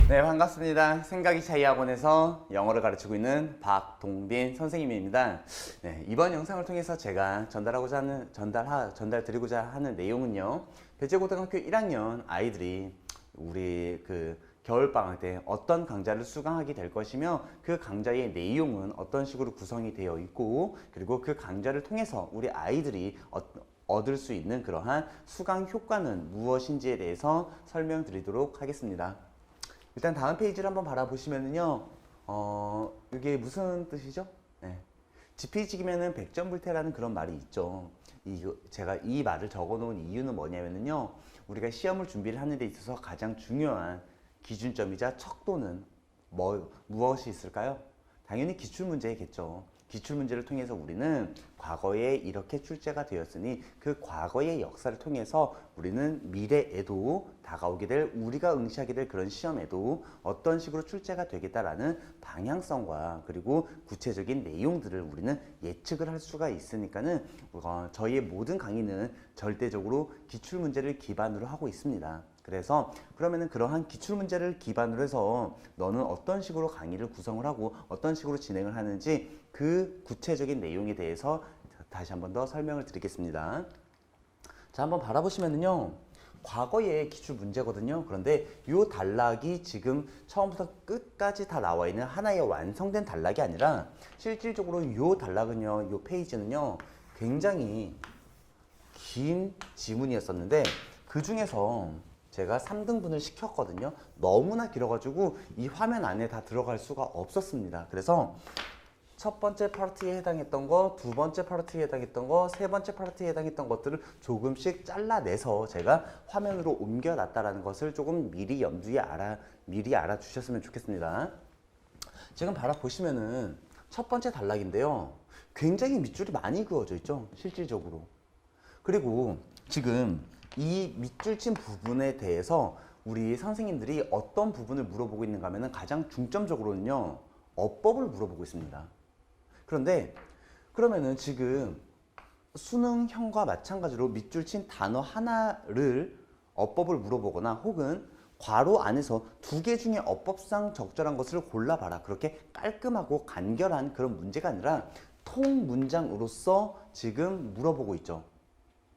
네, 반갑습니다. 생각이 차이 학원에서 영어를 가르치고 있는 박동빈 선생님입니다. 네, 이번 영상을 통해서 제가 전달드리고자 하는 내용은요. 배재고등학교 1학년 아이들이 우리 겨울방학 때 어떤 강좌를 수강하게 될 것이며 그 강좌의 내용은 어떤 식으로 구성이 되어 있고, 그리고 그 강좌를 통해서 우리 아이들이 얻을 수 있는 그러한 수강 효과는 무엇인지에 대해서 설명드리도록 하겠습니다. 일단 다음 페이지를 한번 바라보시면은요, 이게 무슨 뜻이죠? 네. 지피지기면은 백전불태라는 그런 말이 있죠. 제가 이 말을 적어 놓은 이유는 뭐냐면요, 우리가 시험을 준비를 하는 데 있어서 가장 중요한 기준점이자 척도는 무엇이 있을까요? 당연히 기출문제겠죠. 기출문제를 통해서 우리는 과거에 이렇게 출제가 되었으니 그 과거의 역사를 통해서 우리는 미래에도 다가오게 될, 우리가 응시하게 될 그런 시험에도 어떤 식으로 출제가 되겠다라는 방향성과 그리고 구체적인 내용들을 우리는 예측을 할 수가 있으니까는 저희의 모든 강의는 절대적으로 기출문제를 기반으로 하고 있습니다. 그래서 그러면은 그러한 기출문제를 기반으로 해서 너는 어떤 식으로 강의를 구성을 하고 어떤 식으로 진행을 하는지 그 구체적인 내용에 대해서 다시 한 번 더 설명을 드리겠습니다. 자, 한번 바라보시면은요, 과거의 기출문제거든요. 그런데 이 단락이 지금 처음부터 끝까지 다 나와 있는 하나의 완성된 단락이 아니라 실질적으로 이 단락은요, 이 페이지는요, 굉장히 긴 지문이었었는데 그 중에서 제가 3등분을 시켰거든요. 너무나 길어가지고 이 화면 안에 다 들어갈 수가 없었습니다. 그래서 첫 번째 파트에 해당했던 거, 두 번째 파트에 해당했던 거, 세 번째 파트에 해당했던 것들을 조금씩 잘라내서 제가 화면으로 옮겨놨다라는 것을 조금 미리 미리 알아주셨으면 좋겠습니다. 지금 바라보시면은 첫 번째 단락인데요. 굉장히 밑줄이 많이 그어져 있죠, 실질적으로. 그리고 지금 이 밑줄 친 부분에 대해서 우리 선생님들이 어떤 부분을 물어보고 있는가 하면 가장 중점적으로는요, 어법을 물어보고 있습니다. 그런데 그러면은 지금 수능형과 마찬가지로 밑줄 친 단어 하나를 어법을 물어보거나 혹은 괄호 안에서 두 개 중에 어법상 적절한 것을 골라봐라, 그렇게 깔끔하고 간결한 그런 문제가 아니라 통 문장으로서 지금 물어보고 있죠.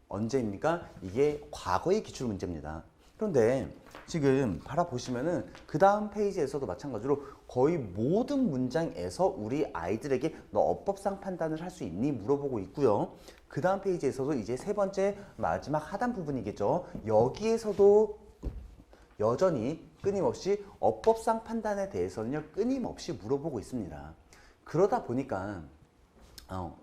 언제입니까? 이게 과거의 기출 문제입니다. 그런데 지금 바라보시면은 그 다음 페이지에서도 마찬가지로 거의 모든 문장에서 우리 아이들에게 너 어법상 판단을 할 수 있니? 물어보고 있고요. 그 다음 페이지에서도 이제 세 번째 마지막 하단 부분이겠죠. 여기에서도 여전히 끊임없이 어법상 판단에 대해서는요, 끊임없이 물어보고 있습니다. 그러다 보니까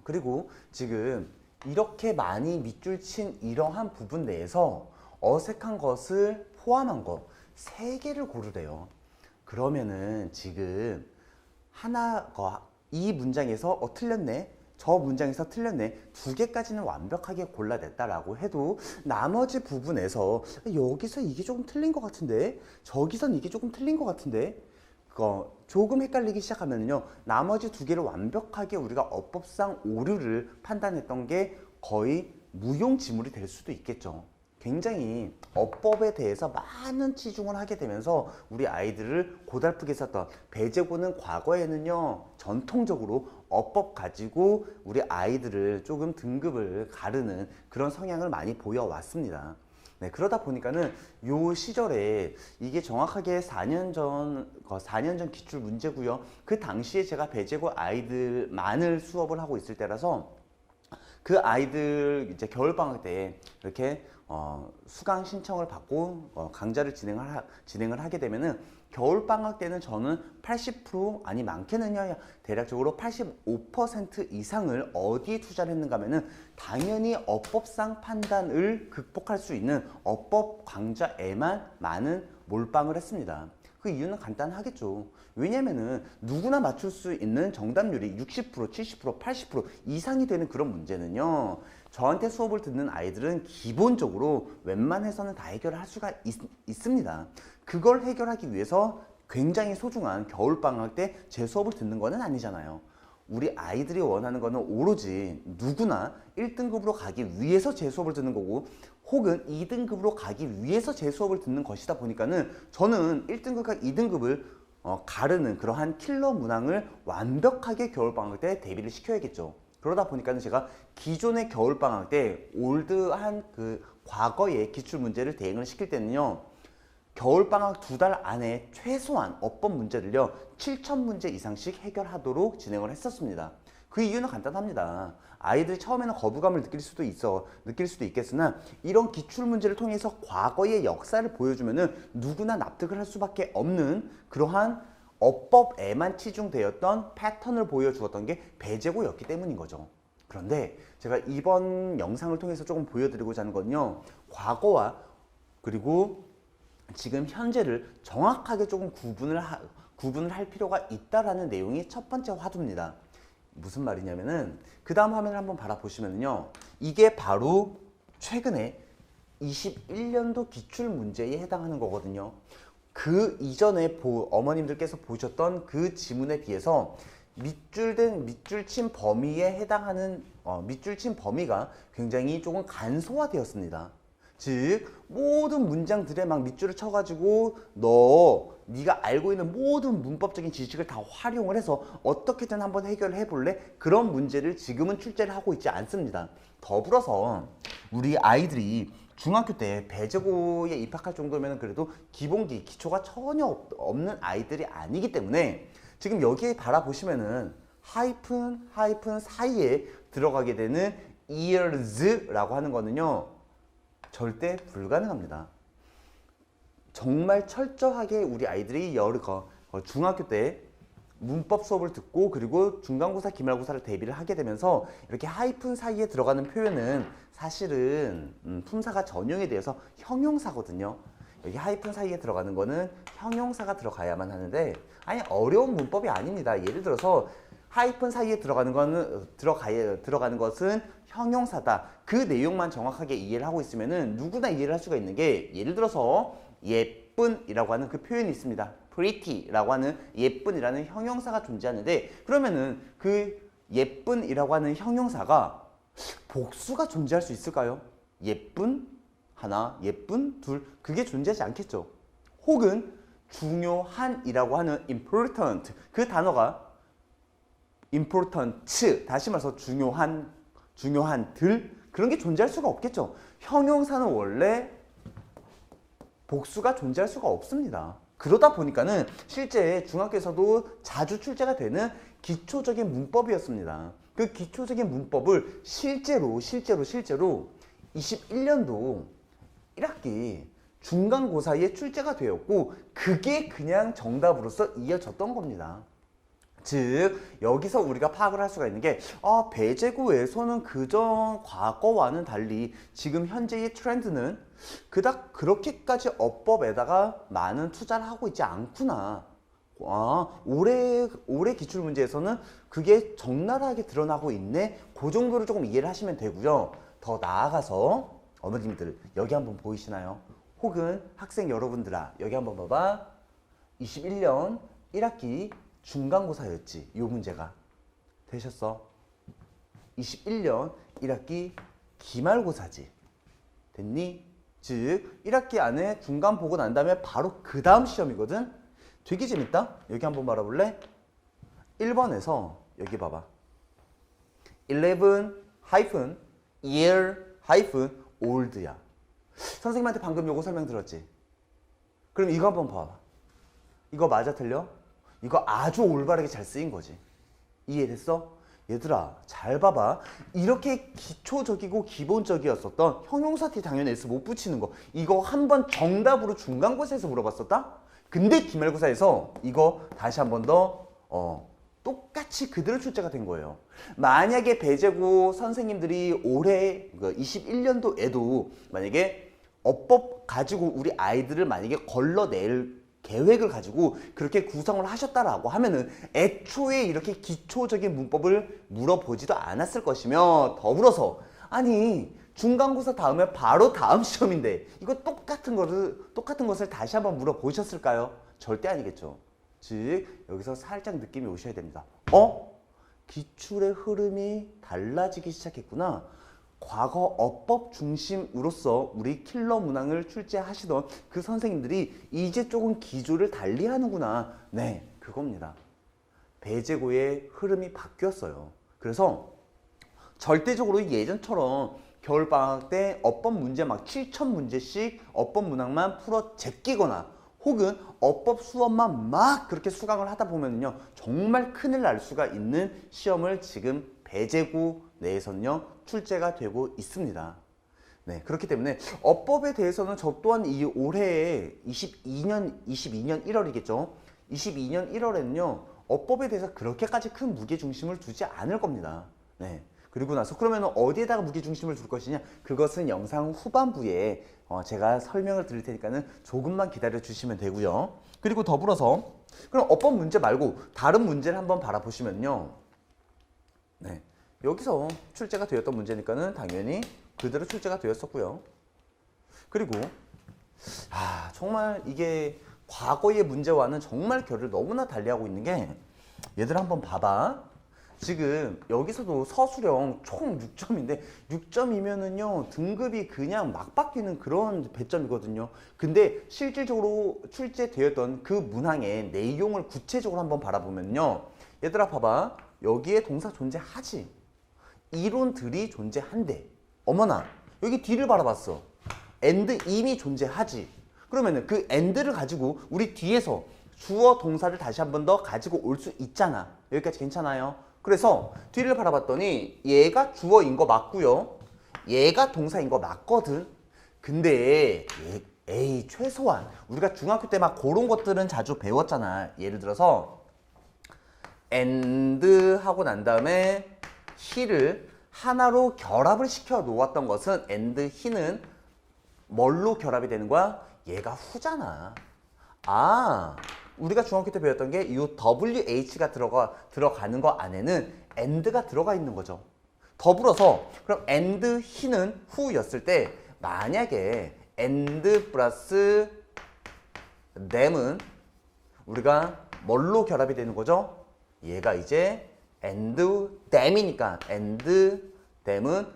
그리고 지금 이렇게 많이 밑줄 친 이러한 부분 내에서 어색한 것을 포함한 거 3개를 고르래요. 그러면은 지금 이 문장에서 틀렸네, 저 문장에서 틀렸네, 2개까지는 완벽하게 골라냈다라고 해도 나머지 부분에서 여기서 이게 조금 틀린 것 같은데, 저기선 이게 조금 틀린 것 같은데, 조금 헷갈리기 시작하면요, 나머지 2개를 완벽하게 우리가 어법상 오류를 판단했던 게 거의 무용지물이 될 수도 있겠죠. 굉장히 어법에 대해서 많은 치중을 하게 되면서 우리 아이들을 고달프게 썼던, 배재고는 과거에는요, 전통적으로 어법 가지고 우리 아이들을 조금 등급을 가르는 그런 성향을 많이 보여왔습니다. 네, 그러다 보니까는 요 시절에 이게 정확하게 4년 전 기출 문제고요. 그 당시에 제가 배재고 아이들만을 수업을 하고 있을 때라서 그 아이들 이제 겨울방학 때 이렇게 수강 신청을 받고 강좌를 진행을 하게 되면은 겨울방학 때는 저는 80% 아니 많게는요, 대략적으로 85% 이상을 어디에 투자를 했는가 하면은 당연히 어법상 판단을 극복할 수 있는 어법 강좌에만 많은 몰빵을 했습니다. 그 이유는 간단하겠죠. 왜냐면은 누구나 맞출 수 있는 정답률이 60%, 70%, 80% 이상이 되는 그런 문제는요, 저한테 수업을 듣는 아이들은 기본적으로 웬만해서는 다 해결할 수가 있습니다. 그걸 해결하기 위해서 굉장히 소중한 겨울방학 때 제 수업을 듣는 거는 아니잖아요. 우리 아이들이 원하는 거는 오로지 누구나 1등급으로 가기 위해서 제 수업을 듣는 거고 혹은 2등급으로 가기 위해서 제 수업을 듣는 것이다 보니까는 저는 1등급과 2등급을 가르는 그러한 킬러 문항을 완벽하게 겨울방학 때 대비를 시켜야겠죠. 그러다 보니까는 제가 기존의 겨울방학 때 올드한 그 과거의 기출문제를 대응을 시킬 때는요. 겨울방학 2달 안에 최소한 어법 문제를요 7,000문제 이상씩 해결하도록 진행을 했었습니다. 그 이유는 간단합니다. 아이들이 처음에는 거부감을 느낄 수도 있겠으나 이런 기출문제를 통해서 과거의 역사를 보여주면은 누구나 납득을 할 수밖에 없는 그러한 어법에만 치중되었던 패턴을 보여주었던 게 배제고였기 때문인 거죠. 그런데 제가 이번 영상을 통해서 조금 보여드리고자 하는 건요. 과거와 그리고 지금 현재를 정확하게 조금 구분을 할 필요가 있다라는 내용이 첫 번째 화두입니다. 무슨 말이냐면은 그 다음 화면을 한번 바라보시면요. 이게 바로 최근에 21년도 기출문제에 해당하는 거거든요. 그 이전에 어머님들께서 보셨던 그 지문에 비해서 밑줄친 범위에 해당하는 밑줄친 범위가 굉장히 조금 간소화되었습니다. 즉 모든 문장들에 막 밑줄을 쳐가지고 네가 알고 있는 모든 문법적인 지식을 다 활용을 해서 어떻게든 한번 해결을 해볼래? 그런 문제를 지금은 출제를 하고 있지 않습니다. 더불어서 우리 아이들이 중학교 때 배제고에 입학할 정도면 그래도 기본기, 기초가 전혀 없는 아이들이 아니기 때문에 지금 여기에 바라보시면은 하이픈 사이에 들어가게 되는 years라고 하는 거는요. 절대 불가능합니다. 정말 철저하게 우리 아이들이 중학교 때 문법 수업을 듣고 그리고 중간고사, 기말고사를 대비를 하게 되면서 이렇게 하이픈 사이에 들어가는 표현은 사실은 품사가 전형에 대해서 형용사거든요. 여기 하이픈 사이에 들어가는 거는 형용사가 들어가야만 하는데 아니 어려운 문법이 아닙니다. 예를 들어서 하이픈 사이에 들어가는 것은 형용사다. 그 내용만 정확하게 이해를 하고 있으면은 누구나 이해를 할 수가 있는 게 예를 들어서 예쁜이라고 하는 그 표현이 있습니다. pretty라고 하는 예쁜이라는 형용사가 존재하는데 그러면은 그 예쁜이라고 하는 형용사가 복수가 존재할 수 있을까요? 예쁜 하나, 예쁜 둘 그게 존재하지 않겠죠. 혹은 중요한이라고 하는 important 그 단어가 important 다시 말해서 중요한들 그런 게 존재할 수가 없겠죠. 형용사는 원래 복수가 존재할 수가 없습니다. 그러다 보니까는 실제 중학교에서도 자주 출제가 되는 기초적인 문법이었습니다. 그 기초적인 문법을 실제로 21년도 1학기 중간고사에 출제가 되었고 그게 그냥 정답으로서 이어졌던 겁니다. 즉 여기서 우리가 파악을 할 수가 있는 게 배제고에서는 그전 과거와는 달리 지금 현재의 트렌드는 그닥 그렇게까지 어법에다가 많은 투자를 하고 있지 않구나. 올해 기출문제에서는 그게 적나라하게 드러나고 있네. 그 정도를 조금 이해를 하시면 되고요. 더 나아가서 어머님들 여기 한번 보이시나요? 혹은 학생 여러분들아 여기 한번 봐봐. 21년 1학기 중간고사였지. 요 문제가 되셨어. 21년 1학기 기말고사지. 됐니? 즉 1학기 안에 중간 보고 난 다음에 바로 그 다음 시험이거든. 되게 재밌다. 여기 한번 말아볼래? 1번에서 여기 봐봐. 11-year-old야. 선생님한테 방금 요거 설명 들었지? 그럼 이거 한번 봐봐. 이거 맞아 틀려? 이거 아주 올바르게 잘 쓰인 거지. 이해됐어? 얘들아 잘 봐봐. 이렇게 기초적이고 기본적이었었던 형용사 T 당연히 S 못 붙이는 거 이거 한번 정답으로 중간고사에서 물어봤었다? 근데 기말고사에서 이거 다시 한 번 더 똑같이 그대로 출제가 된 거예요. 만약에 배제고 선생님들이 올해 21년도에도 만약에 어법 가지고 우리 아이들을 만약에 걸러낼 계획을 가지고 그렇게 구성을 하셨다라고 하면은 애초에 이렇게 기초적인 문법을 물어보지도 않았을 것이며 더불어서 아니 중간고사 다음에 바로 다음 시험인데 이거 똑같은 것을 다시 한번 물어보셨을까요? 절대 아니겠죠. 즉 여기서 살짝 느낌이 오셔야 됩니다. 기출의 흐름이 달라지기 시작했구나. 과거 어법 중심으로서 우리 킬러 문항을 출제하시던 그 선생님들이 이제 조금 기조를 달리 하는구나. 네, 그겁니다. 배제고의 흐름이 바뀌었어요. 그래서 절대적으로 예전처럼 겨울방학 때 어법 문제 막 7,000문제씩 어법 문항만 풀어 제끼거나 혹은 어법 수업만 막 그렇게 수강을 하다 보면요 정말 큰일 날 수가 있는 시험을 지금 배제고 내에서는요 출제가 되고 있습니다. 네, 그렇기 때문에 어법에 대해서는 저 또한 이 올해에 22년 1월이겠죠. 22년 1월에는요 어법에 대해서 그렇게까지 큰 무게중심을 두지 않을 겁니다. 네. 그리고 나서 그러면 어디에다가 무게중심을 둘 것이냐, 그것은 영상 후반부에 제가 설명을 드릴 테니까는 조금만 기다려 주시면 되고요. 그리고 더불어서 그럼 어법 문제 말고 다른 문제를 한번 바라보시면요, 네, 여기서 출제가 되었던 문제니까는 당연히 그대로 출제가 되었었고요. 그리고 정말 이게 과거의 문제와는 정말 결을 너무나 달리하고 있는 게, 얘들 한번 봐봐. 지금 여기서도 서술형 총 6점인데 6점이면은요 등급이 그냥 막 바뀌는 그런 배점이거든요. 근데 실질적으로 출제되었던 그 문항의 내용을 구체적으로 한번 바라보면요, 얘들아 봐봐. 여기에 동사 존재하지, 이론들이 존재한대. 어머나, 여기 뒤를 바라봤어. and 이미 존재하지. 그러면은 그 and를 가지고 우리 뒤에서 주어 동사를 다시 한 번 더 가지고 올 수 있잖아. 여기까지 괜찮아요? 그래서 뒤를 바라봤더니 얘가 주어인 거 맞고요, 얘가 동사인 거 맞거든. 근데 에이 최소한 우리가 중학교 때 막 그런 것들은 자주 배웠잖아. 예를 들어서 and 하고 난 다음에 he를 하나로 결합을 시켜 놓았던 것은 and he는 뭘로 결합이 되는 거야? 얘가 후잖아. 우리가 중학교 때 배웠던 게 이 WH가 들어가는 거 안에는 and가 들어가 있는 거죠. 더불어서 그럼 and he는 후였을 때 만약에 and 플러스 them은 우리가 뭘로 결합이 되는 거죠? 얘가 이제 and them이니까 and them은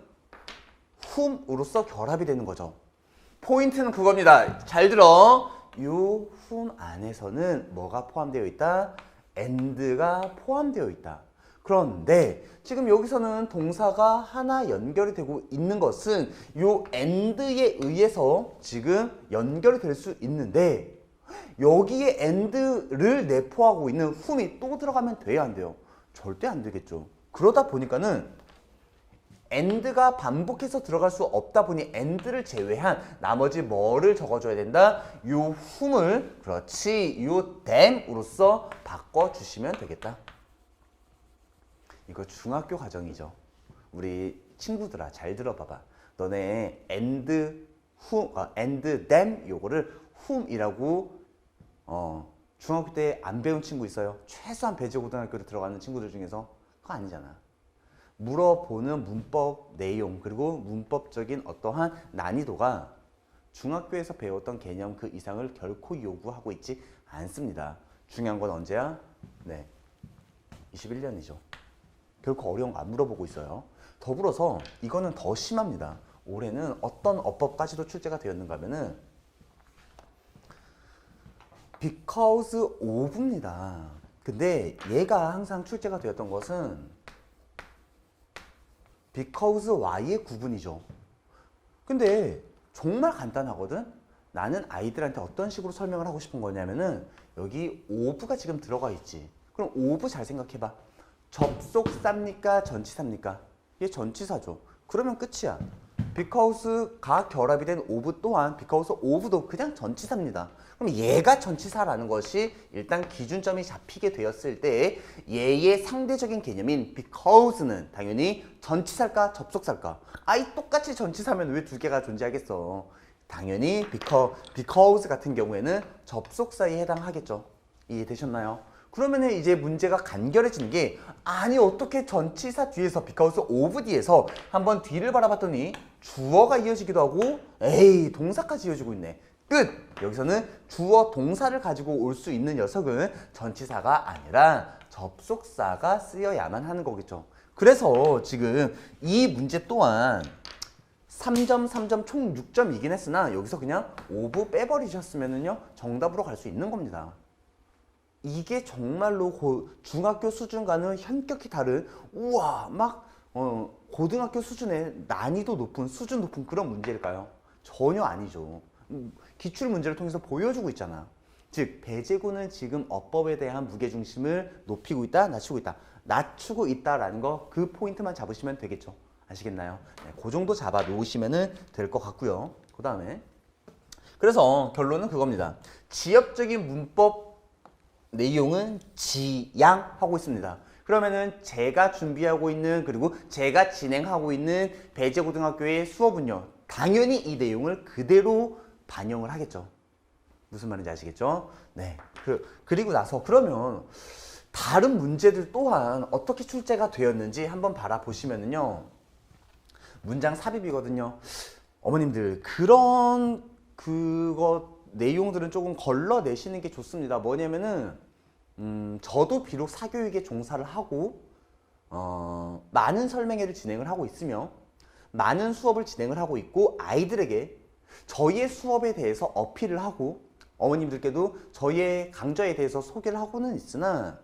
whom으로서 결합이 되는 거죠. 포인트는 그겁니다. 잘 들어. 요 whom 안에서는 뭐가 포함되어 있다? and가 포함되어 있다. 그런데 지금 여기서는 동사가 하나 연결이 되고 있는 것은 요 and에 의해서 지금 연결이 될 수 있는데, 여기에 and를 내포하고 있는 whom이 또 들어가면 돼야 안 돼요? 절대 안 되겠죠. 그러다 보니까는 and가 반복해서 들어갈 수 없다 보니 and를 제외한 나머지 뭐를 적어줘야 된다? 요 whom을, 그렇지, 요 them으로써 바꿔주시면 되겠다. 이거 중학교 과정이죠. 우리 친구들아 잘 들어봐봐. 너네 and them 요거를 whom이라고 중학교 때 안 배운 친구 있어요? 최소한 배제고등학교를 들어가는 친구들 중에서. 그거 아니잖아. 물어보는 문법 내용 그리고 문법적인 어떠한 난이도가 중학교에서 배웠던 개념 그 이상을 결코 요구하고 있지 않습니다. 중요한 건 언제야? 네, 21년이죠. 결코 어려운 거 안 물어보고 있어요. 더불어서 이거는 더 심합니다. 올해는 어떤 어법까지도 출제가 되었는가 하면은 because of입니다. 근데 얘가 항상 출제가 되었던 것은 because y의 구분이죠. 근데 정말 간단하거든. 나는 아이들한테 어떤 식으로 설명을 하고 싶은 거냐면은 여기 of가 지금 들어가 있지. 그럼 of 잘 생각해봐. 접속사입니까? 전치사입니까? 얘 전치사죠. 그러면 끝이야. because가 결합이 된 of 또한 because of도 그냥 전치사입니다. 그럼 얘가 전치사라는 것이 일단 기준점이 잡히게 되었을 때 얘의 상대적인 개념인 because는 당연히 전치사일까 접속사일까? 똑같이 전치사면 왜 두 개가 존재하겠어? 당연히 because 같은 경우에는 접속사에 해당하겠죠. 이해되셨나요? 그러면 이제 문제가 간결해지는 게, 아니 어떻게 전치사 뒤에서 because of 뒤에서 한번 뒤를 바라봤더니 주어가 이어지기도 하고 에이 동사까지 이어지고 있네. 끝! 여기서는 주어 동사를 가지고 올 수 있는 녀석은 전치사가 아니라 접속사가 쓰여야만 하는 거겠죠. 그래서 지금 이 문제 또한 3점, 3점 총 6점이긴 했으나 여기서 그냥 5부 빼버리셨으면요 정답으로 갈 수 있는 겁니다. 이게 정말로 중학교 수준과는 현격히 다른 우와 막 고등학교 수준의 난이도 높은 수준 높은 그런 문제일까요? 전혀 아니죠. 기출 문제를 통해서 보여주고 있잖아. 즉 배제고는 지금 어법에 대한 무게중심을 높이고 있다, 낮추고 있다. 낮추고 있다라는 거 그 포인트만 잡으시면 되겠죠. 아시겠나요? 네, 그 정도 잡아 놓으시면 될 것 같고요. 그 다음에 그래서 결론은 그겁니다. 지엽적인 문법 내용은 지양하고 있습니다. 그러면은 제가 준비하고 있는 그리고 제가 진행하고 있는 배제고등학교의 수업은요. 당연히 이 내용을 그대로 반영을 하겠죠. 무슨 말인지 아시겠죠? 네. 그리고 나서 그러면 다른 문제들 또한 어떻게 출제가 되었는지 한번 바라보시면은요. 문장 삽입이거든요. 어머님들 그런 내용들은 조금 걸러내시는 게 좋습니다. 뭐냐면은 저도 비록 사교육에 종사를 하고 많은 설명회를 진행을 하고 있으며 많은 수업을 진행을 하고 있고 아이들에게 저희의 수업에 대해서 어필을 하고 어머님들께도 저희의 강좌에 대해서 소개를 하고는 있으나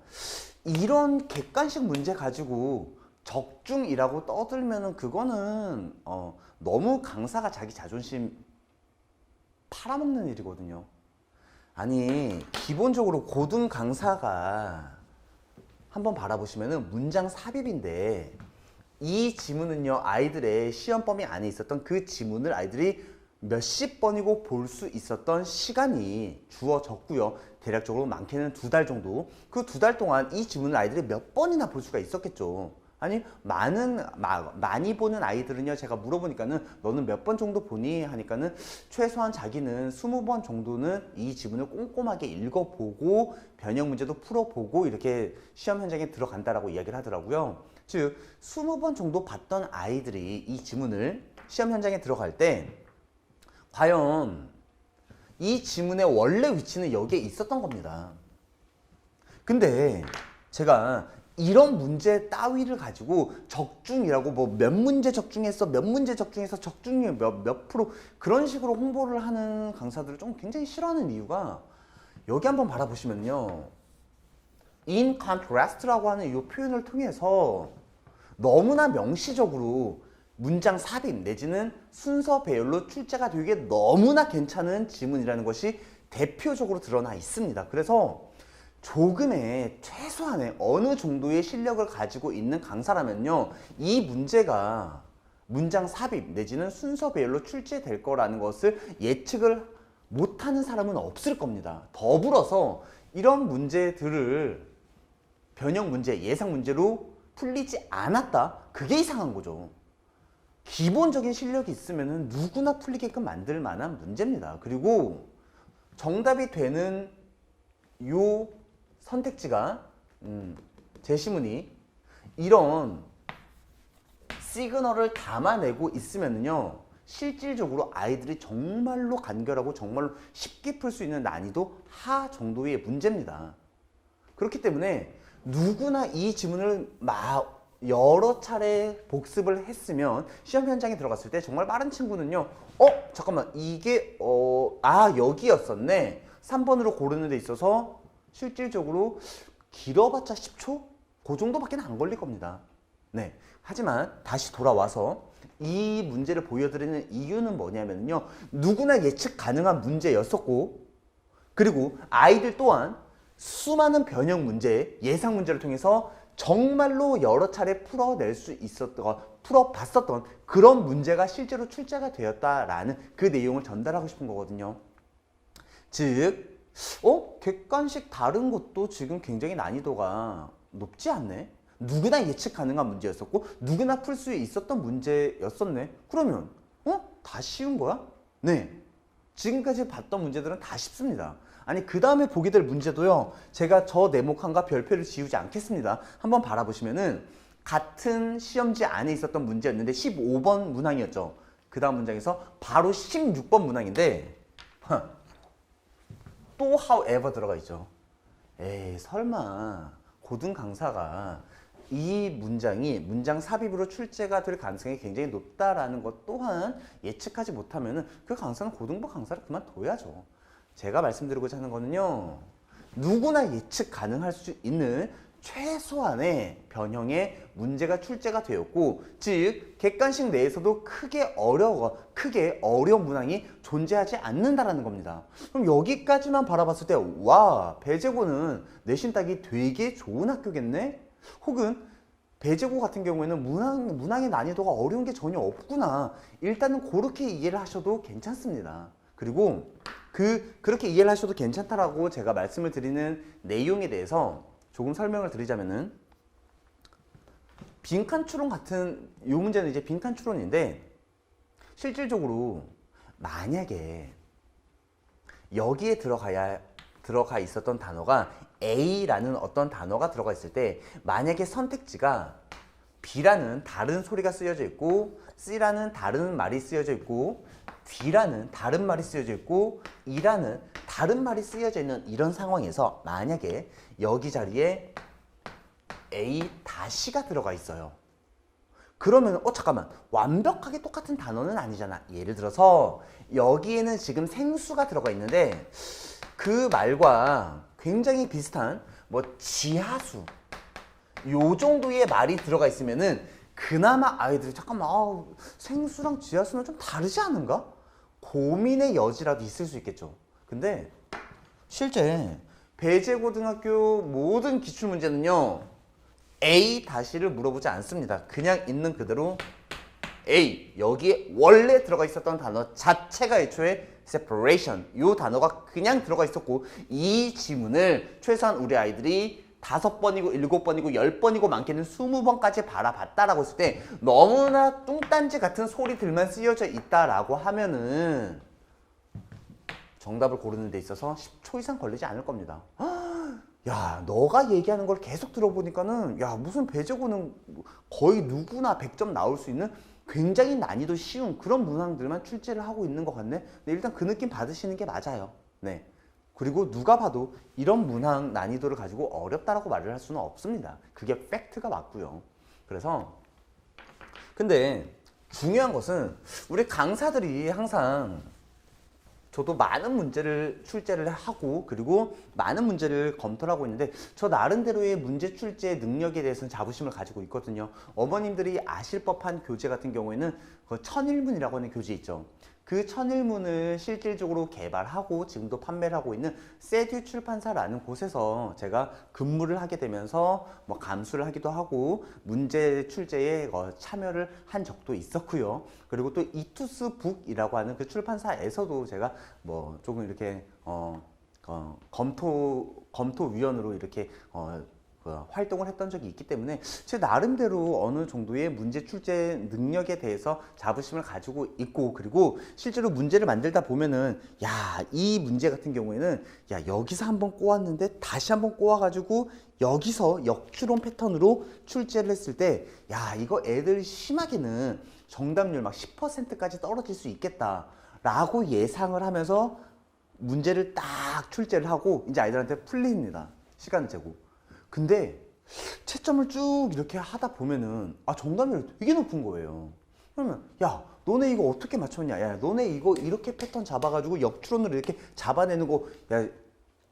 이런 객관식 문제 가지고 적중이라고 떠들면은 그거는 너무 강사가 자기 자존심 팔아먹는 일이거든요. 아니 기본적으로 고등 강사가 한번 바라보시면은 문장 삽입인데 이 지문은요 아이들의 시험 범위 안에 있었던 그 지문을 아이들이 몇십 번이고 볼 수 있었던 시간이 주어졌고요. 대략적으로 많게는 2달 정도. 그 2달 동안 이 지문을 아이들이 몇 번이나 볼 수가 있었겠죠. 아니 많이 보는 아이들은요 제가 물어보니까는 너는 몇 번 정도 보니 하니까는 최소한 자기는 20번 정도는 이 지문을 꼼꼼하게 읽어보고 변형 문제도 풀어보고 이렇게 시험 현장에 들어간다라고 이야기를 하더라고요. 즉 20번 정도 봤던 아이들이 이 지문을 시험 현장에 들어갈 때 과연 이 지문의 원래 위치는 여기에 있었던 겁니다. 근데 제가 이런 문제 따위를 가지고 적중이라고 뭐 몇 문제 적중했어 몇 문제 적중해서 적중률 몇 프로 그런 식으로 홍보를 하는 강사들을 좀 굉장히 싫어하는 이유가 여기 한번 바라보시면요 in contrast라고 하는 이 표현을 통해서 너무나 명시적으로 문장 삽입 내지는 순서 배열로 출제가 되게 너무나 괜찮은 지문이라는 것이 대표적으로 드러나 있습니다. 그래서 조금의 최소한의 어느 정도의 실력을 가지고 있는 강사라면요 이 문제가 문장 삽입 내지는 순서 배열로 출제될 거라는 것을 예측을 못하는 사람은 없을 겁니다. 더불어서 이런 문제들을 변형 문제, 예상 문제로 풀리지 않았다? 그게 이상한 거죠. 기본적인 실력이 있으면 누구나 풀리게끔 만들 만한 문제입니다. 그리고 정답이 되는 요 선택지가 제시문이 이런 시그널을 담아내고 있으면요 실질적으로 아이들이 정말로 간결하고 정말로 쉽게 풀 수 있는 난이도 하 정도의 문제입니다. 그렇기 때문에 누구나 이 지문을 여러 차례 복습을 했으면 시험 현장에 들어갔을 때 정말 빠른 친구는요 잠깐만 이게 여기였었네 3번으로 고르는 데 있어서 실질적으로 길어봤자 10초? 그 정도밖에 안 걸릴 겁니다. 네. 하지만 다시 돌아와서 이 문제를 보여드리는 이유는 뭐냐면요. 누구나 예측 가능한 문제였었고 그리고 아이들 또한 수많은 변형 문제, 예상 문제를 통해서 정말로 여러 차례 풀어낼 수 있었던, 풀어봤었던 그런 문제가 실제로 출제가 되었다라는 그 내용을 전달하고 싶은 거거든요. 즉 객관식 다른 것도 지금 굉장히 난이도가 높지 않네? 누구나 예측 가능한 문제였었고 누구나 풀 수 있었던 문제였었네? 그러면 다 쉬운 거야? 네. 지금까지 봤던 문제들은 다 쉽습니다. 아니 그 다음에 보게 될 문제도요. 제가 저 네모칸과 별표를 지우지 않겠습니다. 한번 바라보시면은 같은 시험지 안에 있었던 문제였는데 15번 문항이었죠. 그 다음 문장에서 바로 16번 문항인데 또 however 들어가 있죠. 에이 설마 고등 강사가 이 문장이 문장 삽입으로 출제가 될 가능성이 굉장히 높다라는 것 또한 예측하지 못하면 그 강사는 고등부 강사를 그만둬야죠. 제가 말씀드리고자 하는 거는요, 누구나 예측 가능할 수 있는 최소한의 변형의 문제가 출제가 되었고, 즉 객관식 내에서도 크게 어려운 문항이 존재하지 않는다라는 겁니다. 그럼 여기까지만 바라봤을 때 와, 배재고는 내신 따기 되게 좋은 학교겠네? 혹은 배재고 같은 경우에는 문항의 난이도가 어려운 게 전혀 없구나, 일단은 그렇게 이해를 하셔도 괜찮습니다. 그리고 그렇게 이해를 하셔도 괜찮다라고 제가 말씀을 드리는 내용에 대해서 조금 설명을 드리자면은, 빈칸 추론 같은, 이 문제는 이제 빈칸 추론인데, 실질적으로 만약에 여기에 들어가 있었던 단어가 A라는 어떤 단어가 들어가 있을 때, 만약에 선택지가 B라는 다른 소리가 쓰여져 있고, C라는 다른 말이 쓰여져 있고, D라는 다른 말이 쓰여져 있고, E라는 다른 말이 쓰여져 있는 이런 상황에서 만약에 여기 자리에 A-가 들어가 있어요. 그러면 잠깐만, 완벽하게 똑같은 단어는 아니잖아. 예를 들어서 여기에는 지금 생수가 들어가 있는데 그 말과 굉장히 비슷한 뭐 지하수, 요 정도의 말이 들어가 있으면은 그나마 아이들이 잠깐만, 생수랑 지하수는 좀 다르지 않은가? 고민의 여지라도 있을 수 있겠죠. 근데 실제 배재고등학교 모든 기출문제는요, A-를 물어보지 않습니다. 그냥 있는 그대로 A, 여기에 원래 들어가 있었던 단어 자체가 애초에 separation, 이 단어가 그냥 들어가 있었고, 이 지문을 최소한 우리 아이들이 5번이고 7번이고 10번이고 많게는 20번까지 바라봤다라고 했을 때 너무나 뚱딴지 같은 소리들만 쓰여져 있다라고 하면은 정답을 고르는 데 있어서 10초 이상 걸리지 않을 겁니다. 야, 너가 얘기하는 걸 계속 들어보니까는 야, 무슨 배재고는 거의 누구나 100점 나올 수 있는 굉장히 난이도 쉬운 그런 문항들만 출제를 하고 있는 것 같네. 네, 일단 그 느낌 받으시는 게 맞아요. 네. 그리고 누가 봐도 이런 문항 난이도를 가지고 어렵다라고 말을 할 수는 없습니다. 그게 팩트가 맞고요. 그래서 근데 중요한 것은 우리 강사들이 항상, 저도 많은 문제를 출제를 하고 그리고 많은 문제를 검토를 하고 있는데 저 나름대로의 문제 출제 능력에 대해서는 자부심을 가지고 있거든요. 어머님들이 아실 법한 교재 같은 경우에는 그 천일문이라고 하는 교재 있죠. 그 천일문을 실질적으로 개발하고 지금도 판매를 하고 있는 세듀 출판사라는 곳에서 제가 근무를 하게 되면서 뭐 감수를 하기도 하고 문제 출제에 참여를 한 적도 있었고요. 그리고 또 이투스 북이라고 하는 그 출판사에서도 제가 뭐 조금 이렇게 검토위원으로 이렇게 활동을 했던 적이 있기 때문에 제 나름대로 어느 정도의 문제 출제 능력에 대해서 자부심을 가지고 있고, 그리고 실제로 문제를 만들다 보면은 야, 이 문제 같은 경우에는 야, 여기서 한번 꼬았는데 다시 한번 꼬아가지고 여기서 역추론 패턴으로 출제를 했을 때 야, 이거 애들 심하게는 정답률 막 10%까지 떨어질 수 있겠다 라고 예상을 하면서 문제를 딱 출제를 하고 이제 아이들한테 풀립니다. 시간 재고. 근데 채점을 쭉 이렇게 하다 보면은 정답률이 되게 높은 거예요. 그러면 야, 너네 이거 어떻게 맞췄냐? 야, 너네 이거 이렇게 패턴 잡아가지고 역추론으로 이렇게 잡아내는 거, 야,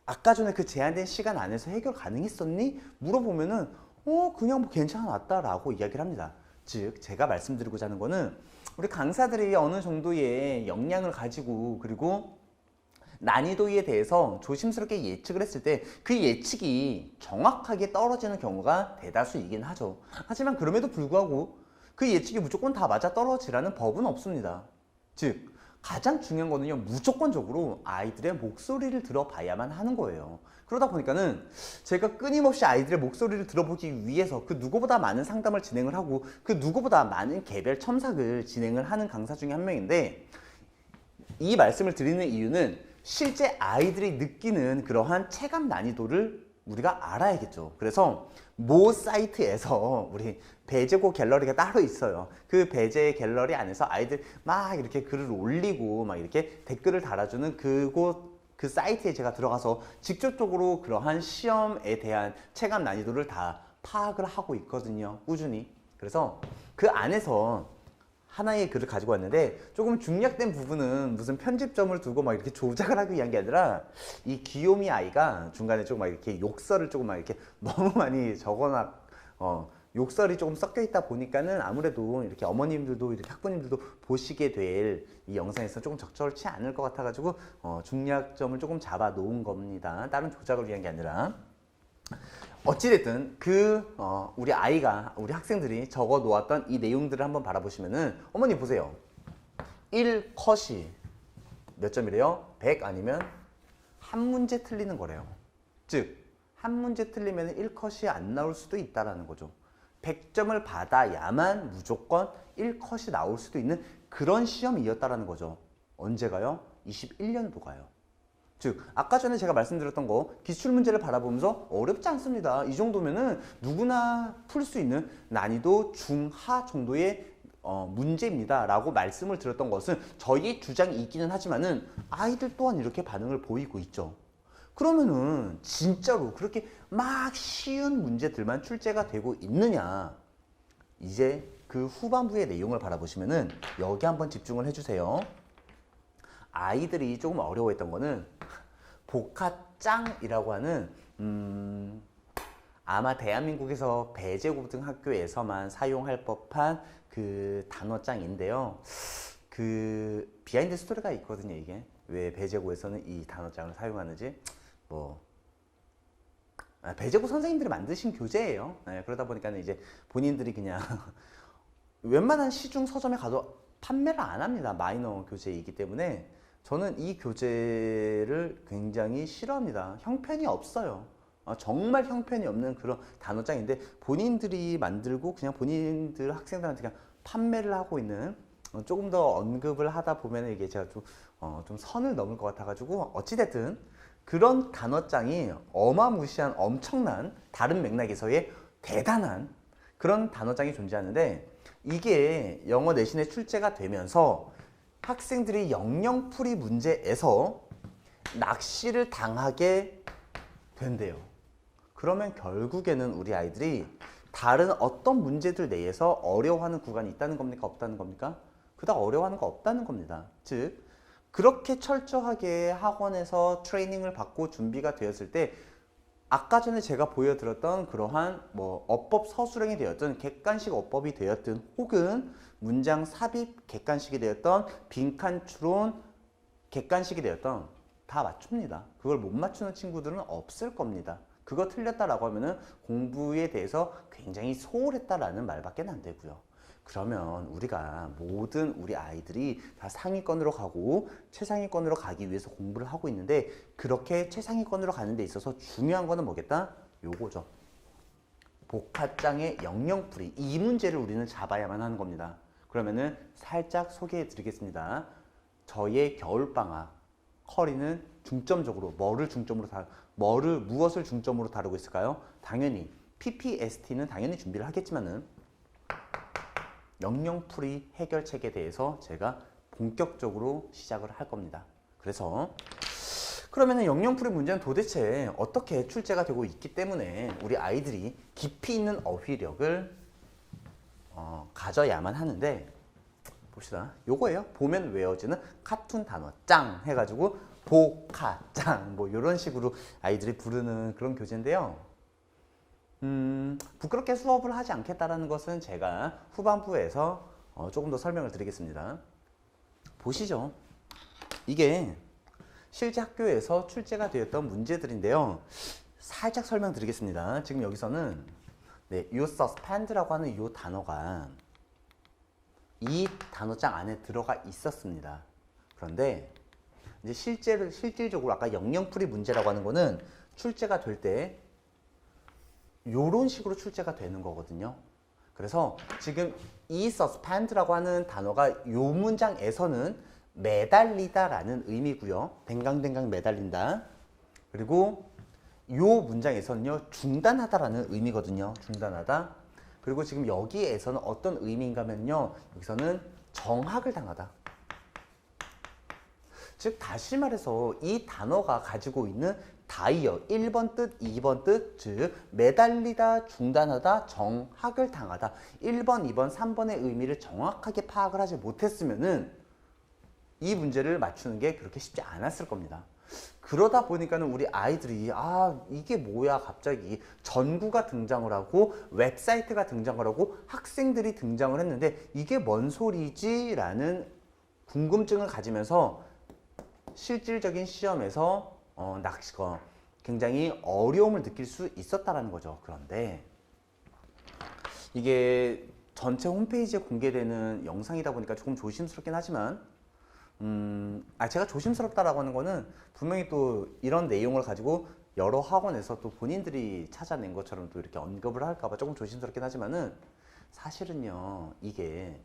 아까 전에 그 제한된 시간 안에서 해결 가능했었니? 물어보면은 그냥 뭐 괜찮았다라고 이야기를 합니다. 즉 제가 말씀드리고자 하는 거는 우리 강사들이 어느 정도의 역량을 가지고 그리고 난이도에 대해서 조심스럽게 예측을 했을 때 그 예측이 정확하게 떨어지는 경우가 대다수이긴 하죠. 하지만 그럼에도 불구하고 그 예측이 무조건 다 맞아 떨어지라는 법은 없습니다. 즉 가장 중요한 거는요, 무조건적으로 아이들의 목소리를 들어봐야만 하는 거예요. 그러다 보니까는 제가 끊임없이 아이들의 목소리를 들어보기 위해서 그 누구보다 많은 상담을 진행을 하고 그 누구보다 많은 개별 첨삭을 진행을 하는 강사 중에 한 명인데, 이 말씀을 드리는 이유는 실제 아이들이 느끼는 그러한 체감 난이도를 우리가 알아야겠죠. 그래서 모 사이트에서 우리 배재고 갤러리가 따로 있어요. 그 배재 갤러리 안에서 아이들 막 이렇게 글을 올리고 막 이렇게 댓글을 달아주는 그곳 그 사이트에 제가 들어가서 직접적으로 그러한 시험에 대한 체감 난이도를 다 파악을 하고 있거든요. 꾸준히. 그래서 그 안에서 하나의 글을 가지고 왔는데 조금 중략된 부분은 무슨 편집점을 두고 막 이렇게 조작을 하기 위한 게 아니라 이 귀요미 아이가 중간에 조금 막 이렇게 욕설을 조금 막 이렇게 너무 많이 적어놔 욕설이 조금 섞여 있다 보니까는 아무래도 이렇게 어머님들도 이렇게 학부님들도 보시게 될 이 영상에서 조금 적절치 않을 것 같아가지고 중략점을 조금 잡아 놓은 겁니다. 다른 조작을 위한 게 아니라. 어찌됐든 우리 아이가 우리 학생들이 적어 놓았던 이 내용들을 한번 바라보시면은 어머니 보세요. 1컷이 몇 점이래요? 100 아니면 한 문제 틀리는 거래요. 즉 한 문제 틀리면 1컷이 안 나올 수도 있다라는 거죠. 100점을 받아야만 무조건 1컷이 나올 수도 있는 그런 시험이었다라는 거죠. 언제가요? 21년도가요. 즉 아까 전에 제가 말씀드렸던 거 기출문제를 바라보면서 어렵지 않습니다. 이 정도면은 누구나 풀 수 있는 난이도 중하 정도의 문제입니다 라고 말씀을 드렸던 것은 저희의 주장이 있기는 하지만은 아이들 또한 이렇게 반응을 보이고 있죠. 그러면은 진짜로 그렇게 막 쉬운 문제들만 출제가 되고 있느냐. 이제 그 후반부의 내용을 바라보시면은 여기 한번 집중을 해주세요. 아이들이 조금 어려워했던 거는 복합장이라고 하는 아마 대한민국에서 배제고등학교에서만 사용할 법한 그 단어장인데요. 그 비하인드 스토리가 있거든요. 이게 왜 배제고에서는 이 단어장을 사용하는지 배제고 선생님들이 만드신 교재예요. 네, 그러다 보니까 이제 본인들이 그냥 웬만한 시중 서점에 가도 판매를 안 합니다. 마이너 교재이기 때문에 저는 이 교재를 굉장히 싫어합니다. 형편이 없어요. 정말 형편이 없는 그런 단어장인데 본인들이 만들고 그냥 본인들 학생들한테 그냥 판매를 하고 있는 조금 더 언급을 하다 보면 이게 제가 좀 선을 넘을 것 같아가지고 어찌됐든 그런 단어장이 어마무시한 엄청난 다른 맥락에서의 대단한 그런 단어장이 존재하는데 이게 영어 내신에 출제가 되면서 학생들이 영영풀이 문제에서 낚시를 당하게 된대요. 그러면 결국에는 우리 아이들이 다른 어떤 문제들 내에서 어려워하는 구간이 있다는 겁니까? 없다는 겁니까? 그닥 어려워하는 거 없다는 겁니다. 즉 그렇게 철저하게 학원에서 트레이닝을 받고 준비가 되었을 때 아까 전에 제가 보여드렸던 그러한 어법 서술형이 되었든 객관식 어법이 되었든 혹은 문장 삽입 객관식이 되었던 빈칸 추론 객관식이 되었던 다 맞춥니다. 그걸 못 맞추는 친구들은 없을 겁니다. 그거 틀렸다라고 하면은 공부에 대해서 굉장히 소홀했다라는 말밖에 안 되고요. 그러면 우리가 모든 우리 아이들이 다 상위권으로 가고 최상위권으로 가기 위해서 공부를 하고 있는데 그렇게 최상위권으로 가는 데 있어서 중요한 거는 뭐겠다? 요거죠. 복합장의 영영풀이. 이 문제를 우리는 잡아야만 하는 겁니다. 그러면은 살짝 소개해 드리겠습니다. 저의 겨울방학 커리는 중점적으로 무엇을 중점으로 다루고 있을까요? 당연히 PPST는 당연히 준비를 하겠지만은 영영풀이 해결책에 대해서 제가 본격적으로 시작을 할 겁니다. 그래서 그러면은 영영풀이 문제는 도대체 어떻게 출제가 되고 있기 때문에 우리 아이들이 깊이 있는 어휘력을 가져야만 하는데 봅시다. 요거예요. 보면 외워지는 카툰 단어 짱 해가지고 복화짱 이런 식으로 아이들이 부르는 그런 교재인데요. 부끄럽게 수업을 하지 않겠다라는 것은 제가 후반부에서 조금 더 설명을 드리겠습니다. 보시죠. 이게 실제 학교에서 출제가 되었던 문제들인데요. 살짝 설명드리겠습니다. 지금 여기서는 이 suspend라고 하는 이 단어가 이 단어장 안에 들어가 있었습니다. 그런데 이제 실질적으로 아까 영영풀이 문제라고 하는 거는 출제가 될 때 요런 식으로 출제가 되는 거거든요. 그래서 지금 이 suspend라고 하는 단어가 요 문장에서는 매달리다라는 의미고요. 댕강댕강 매달린다. 그리고 요 문장에서는요 중단하다라는 의미거든요. 중단하다. 그리고 지금 여기에서는 어떤 의미인가 하면요 여기서는 정학을 당하다. 즉 다시 말해서 이 단어가 가지고 있는 다이어 1번 뜻, 2번 뜻, 즉 매달리다, 중단하다, 정학을 당하다 1번, 2번, 3번의 의미를 정확하게 파악을 하지 못했으면은 이 문제를 맞추는 게 그렇게 쉽지 않았을 겁니다. 그러다 보니까는 우리 아이들이 이게 뭐야 갑자기 전구가 등장을 하고 웹사이트가 등장을 하고 학생들이 등장을 했는데 이게 뭔 소리지? 라는 궁금증을 가지면서 실질적인 시험에서 굉장히 어려움을 느낄 수 있었다라는 거죠. 그런데 이게 전체 홈페이지에 공개되는 영상이다 보니까 조금 조심스럽긴 하지만 제가 조심스럽다라고 하는 거는 분명히 또 이런 내용을 가지고 여러 학원에서 또 본인들이 찾아낸 것처럼 또 이렇게 언급을 할까봐 조금 조심스럽긴 하지만은 사실은요, 이게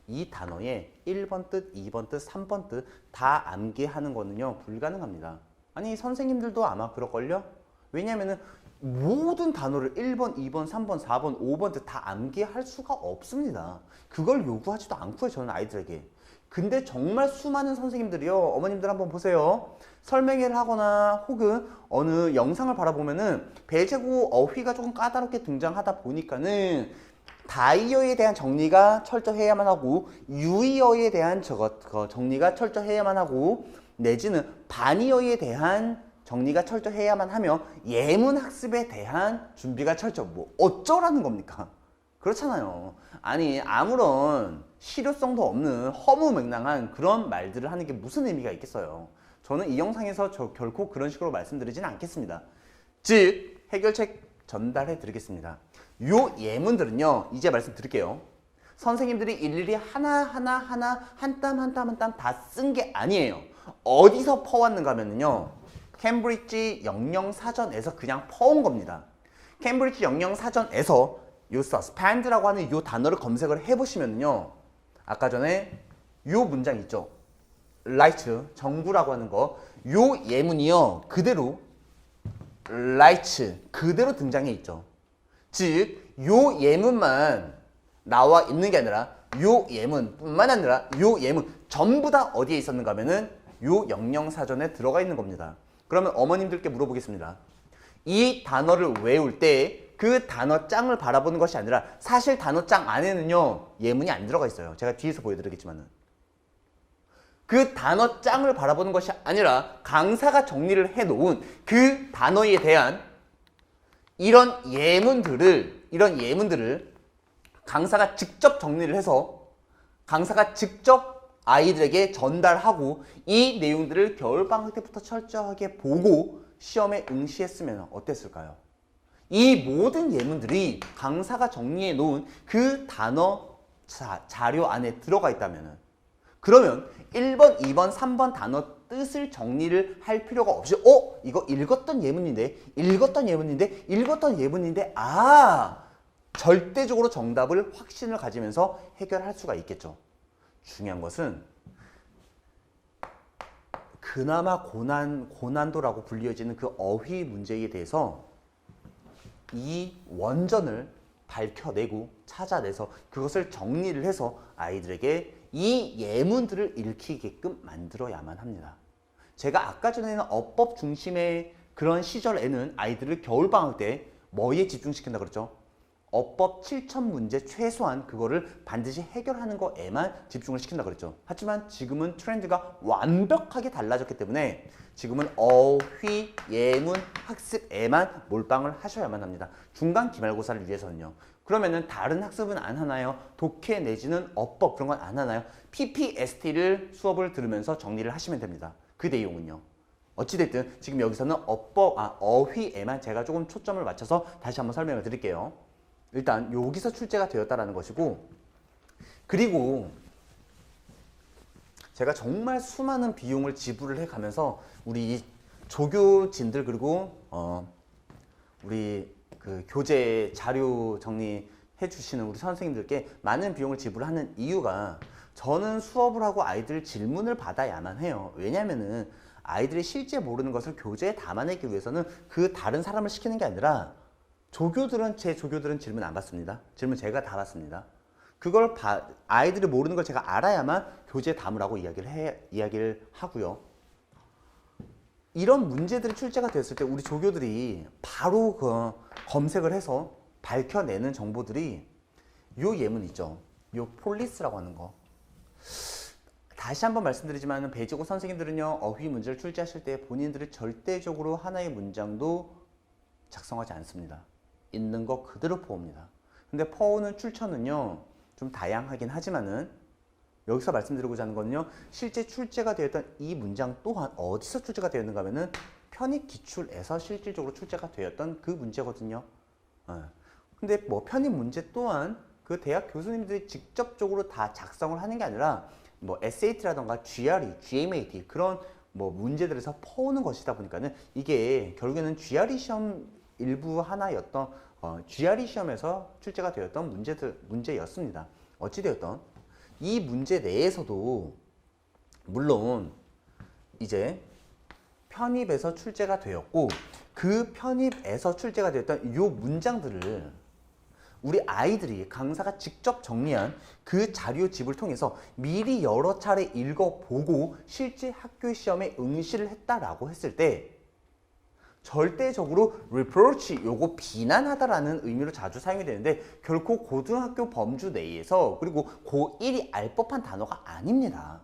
이 단어의 1번 뜻, 2번 뜻, 3번 뜻 다 암기하는 거는요, 불가능합니다. 아니, 선생님들도 아마 그럴걸요? 왜냐면은 모든 단어를 1번, 2번, 3번, 4번, 5번 뜻 다 암기할 수가 없습니다. 그걸 요구하지도 않고요, 저는 아이들에게. 근데 정말 수많은 선생님들이요, 어머님들 한번 보세요. 설명회를 하거나 혹은 어느 영상을 바라보면은 배제고 어휘가 조금 까다롭게 등장하다 보니까는 다이어에 대한 정리가 철저해야만 하고 유의어에 대한 정리가 철저해야만 하고 내지는 반의어에 대한 정리가 철저해야만 하며 예문 학습에 대한 준비가 뭐 어쩌라는 겁니까? 그렇잖아요. 아니, 아무런 실효성도 없는 허무맹랑한 그런 말들을 하는 게 무슨 의미가 있겠어요. 저는 이 영상에서 결코 그런 식으로 말씀드리지는 않겠습니다. 즉, 해결책 전달해 드리겠습니다. 요 예문들은요, 이제 말씀드릴게요. 선생님들이 일일이 하나하나 한 땀 한 땀 한 땀 다 쓴 게 아니에요. 어디서 퍼왔는가 하면요, 캠브리지 영영사전에서 그냥 퍼온 겁니다. 캠브리지 영영사전에서 요 suspend라고 하는 요 단어를 검색을 해보시면요, 아까 전에 요 문장 있죠, 라이츠 정구라고 하는 거, 요 예문이요 그대로 라이츠 그대로 등장해 있죠. 즉 요 예문만 나와 있는 게 아니라 요 예문뿐만 아니라 요 예문 전부 다 어디에 있었는가 하면은 요 영영사전에 들어가 있는 겁니다. 그러면 어머님들께 물어보겠습니다. 이 단어를 외울 때 그 단어장을 바라보는 것이 아니라 사실 단어장 안에는요, 예문이 안 들어가 있어요. 제가 뒤에서 보여드리겠지만은. 그 단어장을 바라보는 것이 아니라 강사가 정리를 해놓은 그 단어에 대한 이런 예문들을 강사가 직접 정리를 해서 강사가 직접 아이들에게 전달하고 이 내용들을 겨울방학 때부터 철저하게 보고 시험에 응시했으면 어땠을까요? 이 모든 예문들이 강사가 정리해 놓은 그 단어 자료 안에 들어가 있다면 그러면 1번, 2번, 3번 단어 뜻을 정리를 할 필요가 없이 이거 읽었던 예문인데 절대적으로 정답을 확신을 가지면서 해결할 수가 있겠죠. 중요한 것은 그나마 고난도라고 불리어지는 그 어휘 문제에 대해서 이 원전을 밝혀내고 찾아내서 그것을 정리를 해서 아이들에게 이 예문들을 읽히게끔 만들어야만 합니다. 제가 아까 전에는 어법 중심의 그런 시절에는 아이들을 겨울방학 때 뭐에 집중시킨다 그랬죠? 어법 7,000문제 최소한 그거를 반드시 해결하는 거에만 집중을 시킨다 그랬죠. 하지만 지금은 트렌드가 완벽하게 달라졌기 때문에 지금은 어휘, 예문, 학습에만 몰빵을 하셔야만 합니다. 중간 기말고사를 위해서는요. 그러면은 다른 학습은 안 하나요? 독해 내지는 어법 그런 건 안 하나요? PPST를 수업을 들으면서 정리를 하시면 됩니다. 그 내용은요. 어찌됐든 지금 여기서는 어휘에만 제가 조금 초점을 맞춰서 다시 한번 설명을 드릴게요. 일단 여기서 출제가 되었다라는 것이고, 그리고 제가 정말 수많은 비용을 지불을 해가면서 우리 조교진들 그리고 우리 그 교재 자료 정리해 주시는 우리 선생님들께 많은 비용을 지불하는 이유가 저는 수업을 하고 아이들 질문을 받아야만 해요. 왜냐면은 아이들이 실제 모르는 것을 교재에 담아내기 위해서는 그 다른 사람을 시키는 게 아니라 제 조교들은 질문 안 받습니다. 질문 제가 다 받습니다. 아이들이 모르는 걸 제가 알아야만 교재에 담으라고 이야기를 하고요. 이런 문제들이 출제가 됐을 때 우리 조교들이 바로 그 검색을 해서 밝혀내는 정보들이 요 예문 있죠. 요 폴리스라고 하는 거. 다시 한번 말씀드리지만 배제고 선생님들은요, 어휘 문제를 출제하실 때 본인들이 절대적으로 하나의 문장도 작성하지 않습니다. 있는 거 그대로 퍼옵니다. 근데 퍼오는 출처는요 좀 다양하긴 하지만은 여기서 말씀드리고자 하는 거는요, 실제 출제가 되었던 이 문장 또한 어디서 출제가 되었는가 하면은 편입 기출에서 실질적으로 출제가 되었던 그 문제거든요. 근데 뭐 편입 문제 또한 그 대학 교수님들이 직접적으로 다 작성을 하는 게 아니라 뭐 SAT라던가 GRE, GMAT 그런 뭐 문제들에서 퍼오는 것이다 보니까는 이게 결국에는 GRE 시험 일부 하나였던 GRE 시험에서 출제가 되었던 문제였습니다. 어찌되었던 이 문제 내에서도 물론 이제 편입에서 출제가 되었고 그 편입에서 출제가 되었던 이 문장들을 우리 아이들이 강사가 직접 정리한 그 자료집을 통해서 미리 여러 차례 읽어보고 실제 학교 시험에 응시를 했다라고 했을 때 절대적으로 reproach, 요거 비난하다라는 의미로 자주 사용이 되는데 결코 고등학교 범주 내에서 그리고 고1이 알 법한 단어가 아닙니다.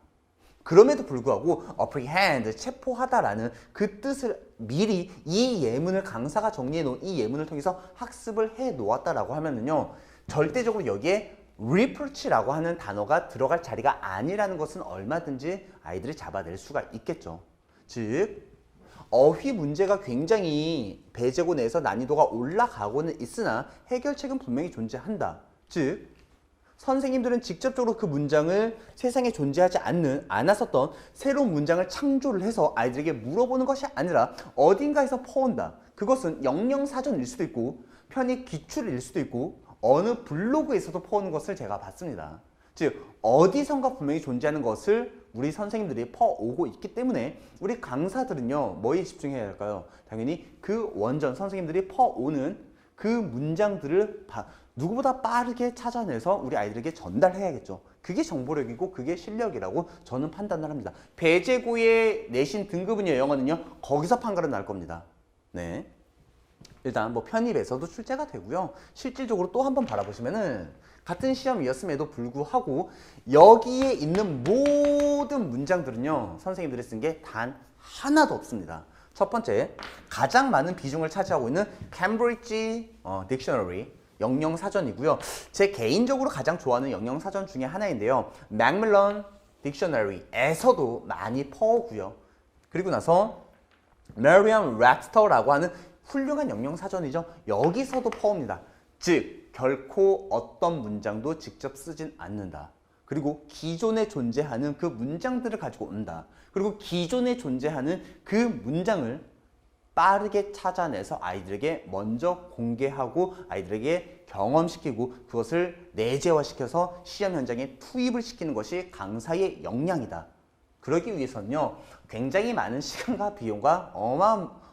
그럼에도 불구하고 apprehend, 체포하다라는 그 뜻을 미리 이 예문을 강사가 정리해 놓은 이 예문을 통해서 학습을 해 놓았다라고 하면은요, 절대적으로 여기에 reproach라고 하는 단어가 들어갈 자리가 아니라는 것은 얼마든지 아이들이 잡아낼 수가 있겠죠. 즉 어휘 문제가 굉장히 배제고 내에서 난이도가 올라가고는 있으나 해결책은 분명히 존재한다. 즉 선생님들은 직접적으로 그 문장을 세상에 존재하지 않았었던 새로운 문장을 창조를 해서 아이들에게 물어보는 것이 아니라 어딘가에서 퍼온다. 그것은 영영사전일 수도 있고 편입 기출일 수도 있고 어느 블로그에서도 퍼오는 것을 제가 봤습니다. 즉 어디선가 분명히 존재하는 것을 우리 선생님들이 퍼오고 있기 때문에 우리 강사들은요 뭐에 집중해야 할까요? 당연히 그 원전 선생님들이 퍼오는 그 문장들을 누구보다 빠르게 찾아내서 우리 아이들에게 전달해야겠죠. 그게 정보력이고 그게 실력이라고 저는 판단을 합니다. 배제고의 내신 등급은요, 영어는요 거기서 판가름 날 겁니다. 네, 일단 뭐 편입에서도 출제가 되고요. 실질적으로 또 한번 바라보시면은 같은 시험이었음에도 불구하고 여기에 있는 모든 문장들은요 선생님들이 쓴 게 단 하나도 없습니다. 첫 번째, 가장 많은 비중을 차지하고 있는 캠브리지 딕셔너리 영영사전이고요. 제 개인적으로 가장 좋아하는 영영사전 중에 하나인데요. 맥밀런 딕셔너리에서도 많이 퍼오고요. 그리고 나서 메리엄 웹스터라고 하는 훌륭한 영영사전이죠. 여기서도 퍼옵니다. 즉 결코 어떤 문장도 직접 쓰진 않는다. 그리고 기존에 존재하는 그 문장들을 가지고 온다. 그리고 기존에 존재하는 그 문장을 빠르게 찾아내서 아이들에게 먼저 공개하고 아이들에게 경험시키고 그것을 내재화시켜서 시험 현장에 투입을 시키는 것이 강사의 역량이다. 그러기 위해서는요 굉장히 많은 시간과 비용과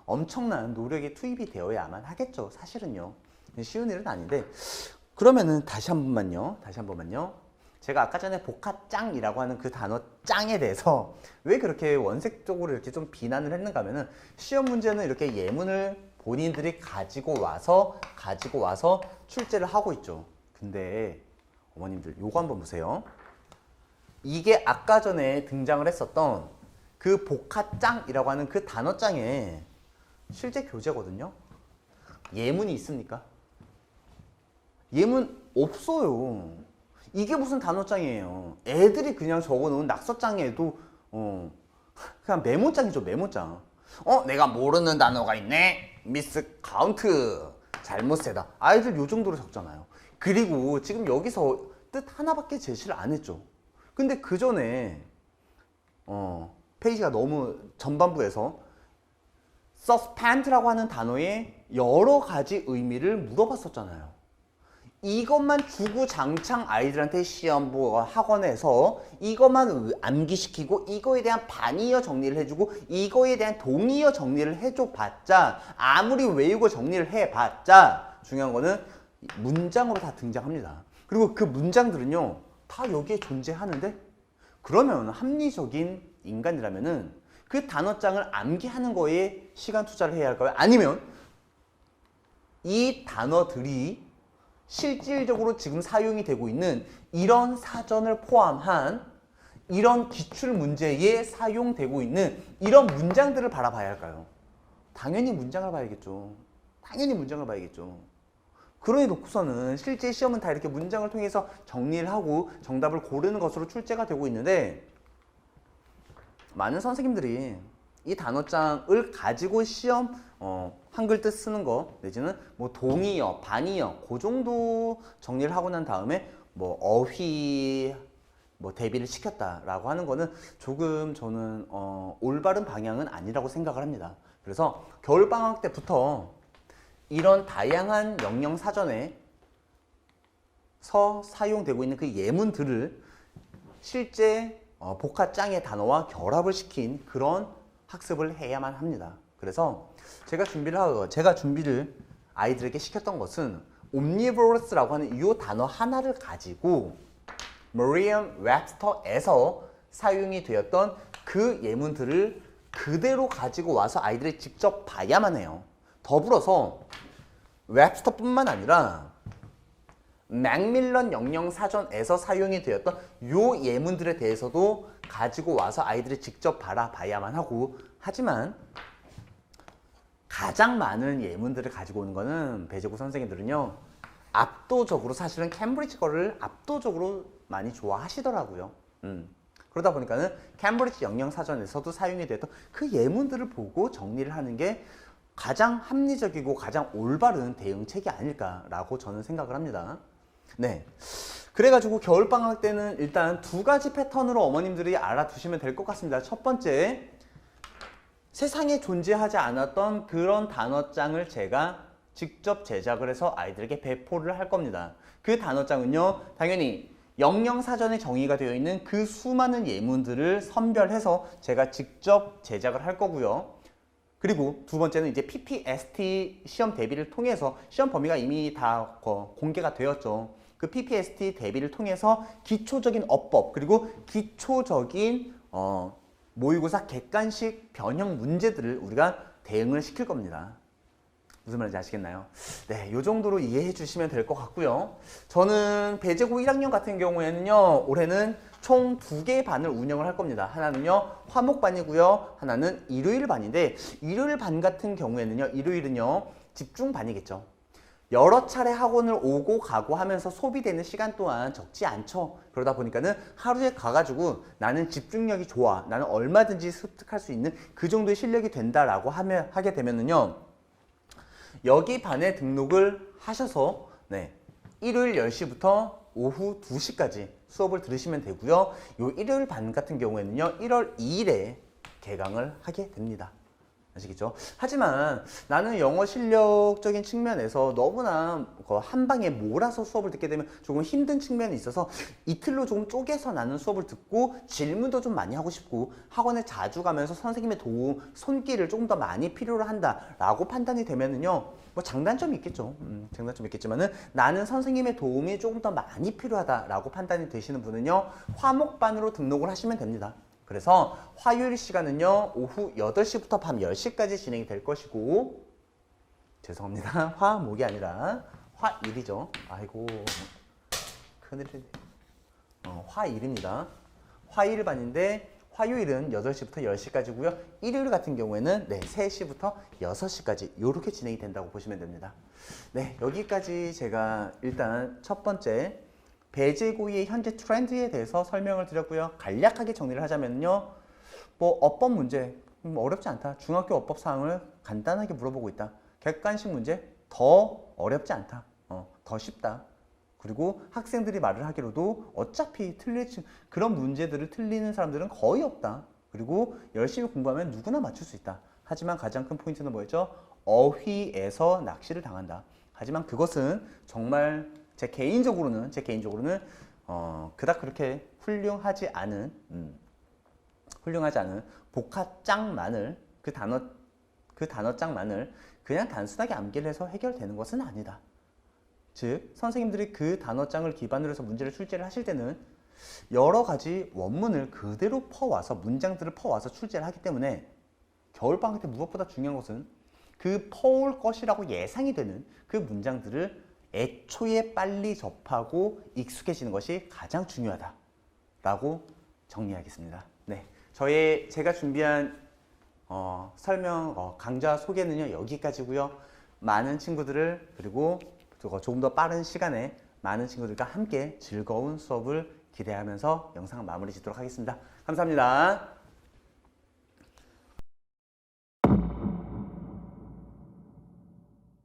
엄청난 노력이 투입이 되어야만 하겠죠. 사실은요 쉬운 일은 아닌데, 그러면은 다시 한 번만요. 제가 아까 전에 복합짱이라고 하는 그 단어 짱에 대해서 왜 그렇게 원색적으로 이렇게 좀 비난을 했는가 하면은 시험 문제는 이렇게 예문을 본인들이 가지고 와서 출제를 하고 있죠. 근데 어머님들 요거 한번 보세요. 이게 아까 전에 등장을 했었던 그 복합짱이라고 하는 그 단어짱에 실제 교재거든요. 예문이 있습니까? 예문 없어요. 이게 무슨 단어장이에요. 애들이 그냥 적어놓은 낙서장에도 그냥 메모장이죠. 메모장. 내가 모르는 단어가 있네. 미스 카운트. 잘못 세다. 아이들 요 정도로 적잖아요. 그리고 지금 여기서 뜻 하나밖에 제시를 안 했죠. 근데 그 전에 페이지가 너무 전반부에서 suspend라고 하는 단어의 여러 가지 의미를 물어봤었잖아요. 이것만 주구장창 아이들한테 시험부 학원에서 이것만 암기시키고 이거에 대한 반이어 정리를 해주고 이거에 대한 동의어 정리를 해줘봤자 아무리 외우고 정리를 해봤자 중요한 거는 문장으로 다 등장합니다. 그리고 그 문장들은요 다 여기에 존재하는데 그러면 합리적인 인간이라면은 그 단어장을 암기하는 거에 시간 투자를 해야 할까요? 아니면 이 단어들이 실질적으로 지금 사용이 되고 있는 이런 사전을 포함한 이런 기출 문제에 사용되고 있는 이런 문장들을 바라봐야 할까요? 당연히 문장을 봐야겠죠. 당연히 문장을 봐야겠죠. 그러니 놓고서는 실제 시험은 다 이렇게 문장을 통해서 정리를 하고 정답을 고르는 것으로 출제가 되고 있는데, 많은 선생님들이 이 단어장을 가지고 시험 한글 뜻 쓰는 거 내지는 뭐 동의어, 반의어 그 정도 정리를 하고 난 다음에 뭐 어휘 뭐 대비를 시켰다라고 하는 거는 조금 저는 올바른 방향은 아니라고 생각을 합니다. 그래서 겨울방학 때부터 이런 다양한 영영 사전에서 사용되고 있는 그 예문들을 실제 복합장의 단어와 결합을 시킨 그런 학습을 해야만 합니다. 그래서 제가 준비를 아이들에게 시켰던 것은 omnivorous라고 하는 이 단어 하나를 가지고 머리엄-웹스터에서 사용이 되었던 그 예문들을 그대로 가지고 와서 아이들이 직접 봐야만 해요. 더불어서 웹스터뿐만 아니라 맥밀런 영영사전에서 사용이 되었던 요 예문들에 대해서도 가지고 와서 아이들이 직접 바라봐야만 하고, 하지만 가장 많은 예문들을 가지고 오는 거는 배재구 선생님들은요, 압도적으로 사실은 캠브리지 거를 압도적으로 많이 좋아하시더라고요. 그러다 보니까는 캠브리지 영영사전에서도 사용이 되었던 그 예문들을 보고 정리를 하는 게 가장 합리적이고 가장 올바른 대응책이 아닐까라고 저는 생각을 합니다. 네. 그래가지고 겨울방학 때는 일단 두 가지 패턴으로 어머님들이 알아두시면 될 것 같습니다. 첫 번째, 세상에 존재하지 않았던 그런 단어장을 제가 직접 제작을 해서 아이들에게 배포를 할 겁니다. 그 단어장은요, 당연히 영영사전에 정의가 되어 있는 그 수많은 예문들을 선별해서 제가 직접 제작을 할 거고요. 그리고 두 번째는 이제 PPST 시험 대비를 통해서, 시험 범위가 이미 다 공개가 되었죠. 그 PPST 대비를 통해서 기초적인 어법 그리고 기초적인 모의고사 객관식 변형 문제들을 우리가 대응을 시킬 겁니다. 무슨 말인지 아시겠나요? 네, 이 정도로 이해해 주시면 될 것 같고요. 저는 배재고 1학년 같은 경우에는요, 올해는 총 2개의 반을 운영을 할 겁니다. 하나는요, 화목반이고요. 하나는 일요일 반인데, 일요일 반 같은 경우에는요, 일요일은요, 집중반이겠죠. 여러 차례 학원을 오고 가고 하면서 소비되는 시간 또한 적지 않죠. 그러다 보니까는 하루에 가가지고 나는 집중력이 좋아, 나는 얼마든지 습득할 수 있는 그 정도의 실력이 된다라고 하게 되면은요, 여기 반에 등록을 하셔서 일요일 10시부터 오후 2시까지 수업을 들으시면 되고요. 요 일요일 반 같은 경우에는요, 1월 2일에 개강을 하게 됩니다. 아시겠죠? 하지만 나는 영어 실력적인 측면에서 너무나 한 방에 몰아서 수업을 듣게 되면 조금 힘든 측면이 있어서 이틀로 조금 쪼개서 나는 수업을 듣고 질문도 좀 많이 하고 싶고 학원에 자주 가면서 선생님의 도움, 손길을 조금 더 많이 필요로 한다라고 판단이 되면은요, 뭐 장단점이 있겠죠. 장단점이 있겠지만은 나는 선생님의 도움이 조금 더 많이 필요하다라고 판단이 되시는 분은요, 화목반으로 등록을 하시면 됩니다. 그래서 화요일 시간은요, 오후 8시부터 밤 10시까지 진행이 될 것이고, 죄송합니다. 화목이 아니라 화일이죠. 아이고, 큰일이네. 화일입니다. 화일 반인데 화요일은 8시부터 10시까지고요. 일요일 같은 경우에는 3시부터 6시까지 이렇게 진행이 된다고 보시면 됩니다. 네, 여기까지 제가 일단 첫 번째 배재고의 현재 트렌드에 대해서 설명을 드렸고요. 간략하게 정리를 하자면요, 뭐 어법 문제 어렵지 않다. 중학교 어법 사항을 간단하게 물어보고 있다. 객관식 문제 더 어렵지 않다. 더 쉽다. 그리고 학생들이 말을 하기로도 어차피 그런 문제들을 틀리는 사람들은 거의 없다. 그리고 열심히 공부하면 누구나 맞출 수 있다. 하지만 가장 큰 포인트는 뭐였죠? 어휘에서 낚시를 당한다. 하지만 그것은 정말 제 개인적으로는 그닥 그렇게 훌륭하지 않은 복합장만을 그 단어장만을 그냥 단순하게 암기를 해서 해결되는 것은 아니다. 즉 선생님들이 그 단어장을 기반으로 해서 문제를 출제를 하실 때는 여러 가지 원문을 그대로 퍼와서 문장들을 퍼와서 출제를 하기 때문에 겨울방학 때 무엇보다 중요한 것은 그 퍼올 것이라고 예상이 되는 그 문장들을 애초에 빨리 접하고 익숙해지는 것이 가장 중요하다라고 정리하겠습니다. 네, 제가 준비한 설명 강좌 소개는요 여기까지고요. 많은 친구들을 그리고 조금 더 빠른 시간에 많은 친구들과 함께 즐거운 수업을 기대하면서 영상 마무리 짓도록 하겠습니다. 감사합니다.